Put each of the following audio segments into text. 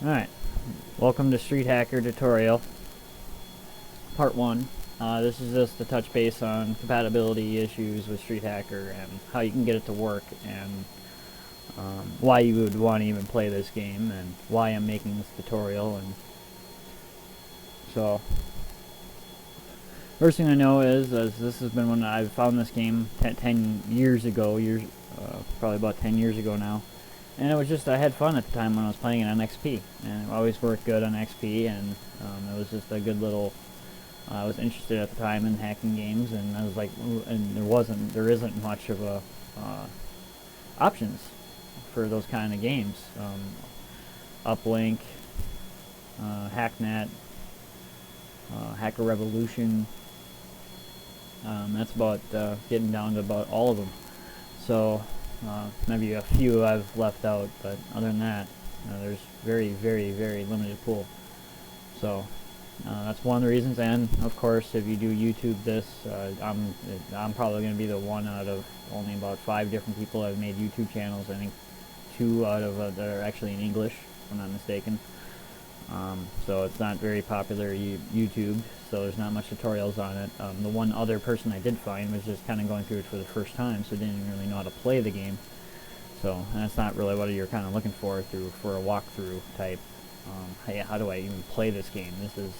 Alright, welcome to Street Hacker Tutorial, Part 1. This is just to touch base on compatibility issues with Street Hacker and how you can get it to work and why you would want to even play this game and why I'm making this tutorial. And so, first thing I know is this has been when I found this game 10 years ago, probably about 10 years ago now. And it was just, I had fun at the time when I was playing it on XP, and it always worked good on XP, and it was just a good little, I was interested at the time in hacking games, and I was like, and there isn't much of a, options for those kind of games. Uplink, Hacknet, Hacker Revolution, that's about getting down to about all of them. So, maybe a few I've left out, but other than that, there's very, very, very limited pool. So that's one of the reasons. And of course, if you do YouTube this, I'm probably going to be the one out of only about 5 different people that have made YouTube channels. I think 2 out of that are actually in English, if I'm not mistaken. So it's not very popular YouTube, so there's not much tutorials on it. The one other person I did find was just kind of going through it for the first time, so didn't even really know how to play the game. So that's not really what you're kind of looking for a walkthrough type. Hey, how do I even play this game? This is,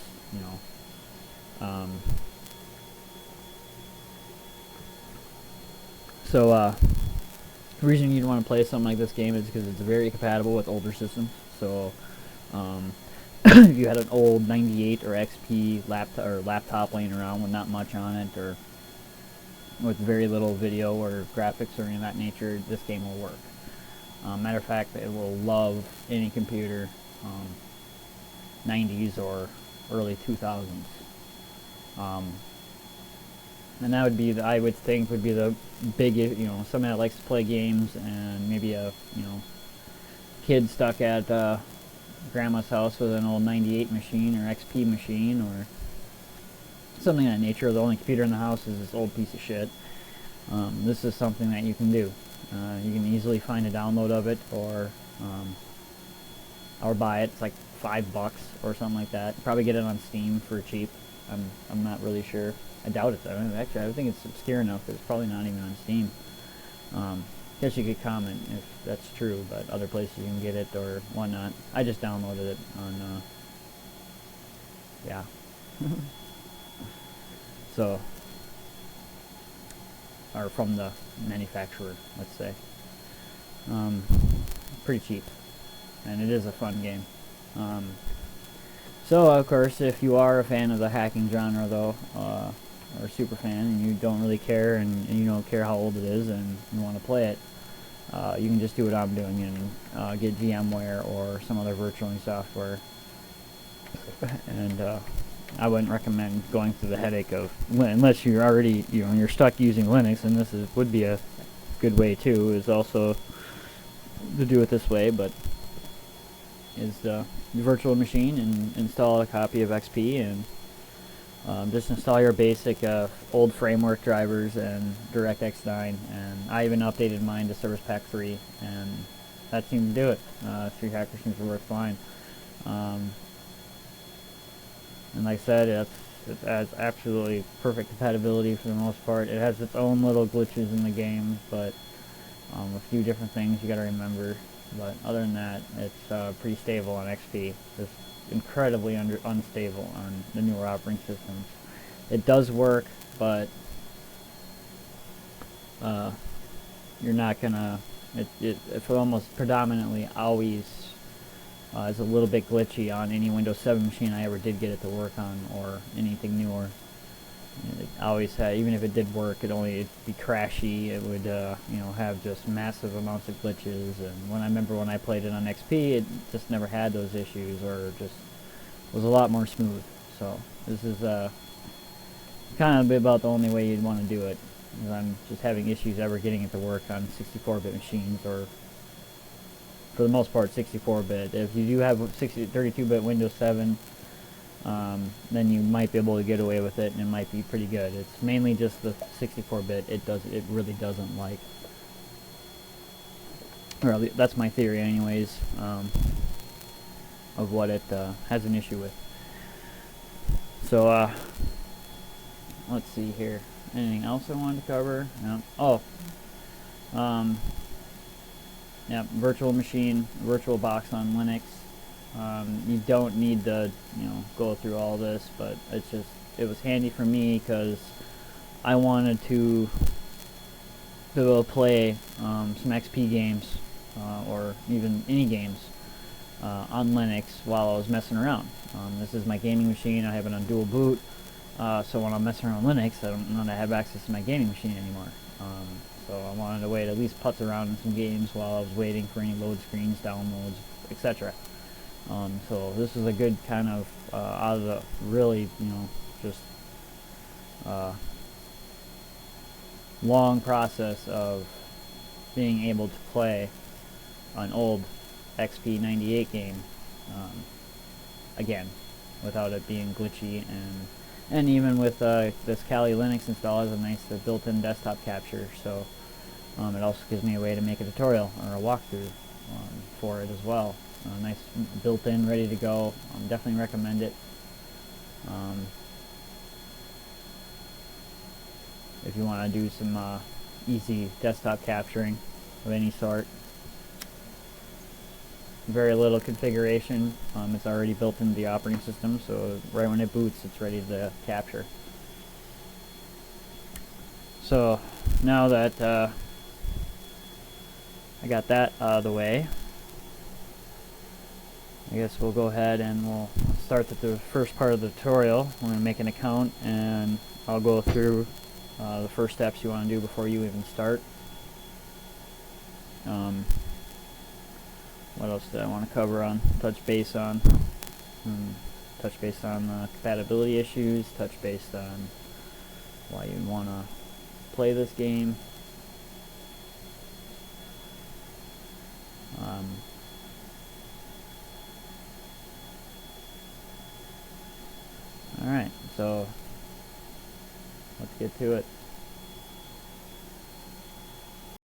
so the reason you'd want to play something like this game is because it's very compatible with older systems. So if you had an old 98 or XP laptop laying around with not much on it, or with very little video or graphics or any of that nature, this game will work. Matter of fact, it will love any computer, 90s or early 2000s. And that would be, I would think, would be the big, somebody that likes to play games and maybe a, kid stuck at grandma's house with an old 98 machine or XP machine or something of that nature. The only computer in the house is this old piece of shit. This is something that you can do. You can easily find a download of it or buy it. It's like $5 or something like that. Probably get it on Steam for cheap. I'm not really sure. I doubt it though. Actually, I think it's obscure enough that it's probably not even on Steam. Guess you could comment if that's true, but other places you can get it or whatnot. I just downloaded it on, yeah. So, or from the manufacturer, let's say. Pretty cheap, and it is a fun game. So, of course, if you are a fan of the hacking genre, though, or a super fan, and you don't really care, and you don't care how old it is, and you want to play it, you can just do what I'm doing and get VMware or some other virtualing software. And I wouldn't recommend going through the headache of, unless you're already, you're stuck using Linux, and this would be a good way too, is also to do it this way, but is the virtual machine and install a copy of XP and just install your basic old framework drivers and DirectX 9, and I even updated mine to Service Pack 3, and that seemed to do it. Street Hacker seems to work fine. And like I said, it has absolutely perfect compatibility for the most part. It has its own little glitches in the game, but a few different things you gotta remember. But other than that, it's pretty stable on XP. It's incredibly unstable on the newer operating systems. It does work, but you're not gonna. It almost predominantly always is a little bit glitchy on any Windows 7 machine I ever did get it to work on, or anything newer. It always had, even if it did work, it'd be crashy. It would, have just massive amounts of glitches. And I remember when I played it on XP, it just never had those issues, or just was a lot more smooth. So this is kind of about the only way you'd want to do it. I'm just having issues ever getting it to work on 64-bit machines, or for the most part 64-bit. If you do have 32-bit Windows 7, then you might be able to get away with it, and it might be pretty good. It's mainly just the 64-bit it really doesn't like. Or at least that's my theory anyways. of what it has an issue with. So let's see here. Anything else I wanted to cover? No. Oh, yeah, virtual machine, VirtualBox on Linux. You don't need to, go through all this, but it was handy for me because I wanted to be able to play some XP games or even any games on Linux while I was messing around. This is my gaming machine. I have it on dual boot, so when I'm messing around with Linux, I don't have access to my gaming machine anymore. So I wanted to wait, at least putz around in some games while I was waiting for any load screens, downloads, etc. So this is a good kind of out of the really, just long process of being able to play an old XP98 game again without it being glitchy, and even with this Kali Linux install has a nice built-in desktop capture, so it also gives me a way to make a tutorial or a walkthrough for it as well. Nice built-in, ready to go. Definitely recommend it. If you want to do some easy desktop capturing of any sort. Very little configuration. It's already built into the operating system, so right when it boots, it's ready to capture. So now that I got that out of the way, I guess we'll go ahead and we'll start the first part of the tutorial. I'm going to make an account, and I'll go through the first steps you want to do before you even start. What else did I want to cover on? Touch base on compatibility issues, touch base on why you want to play this game. Alright, so let's get to it.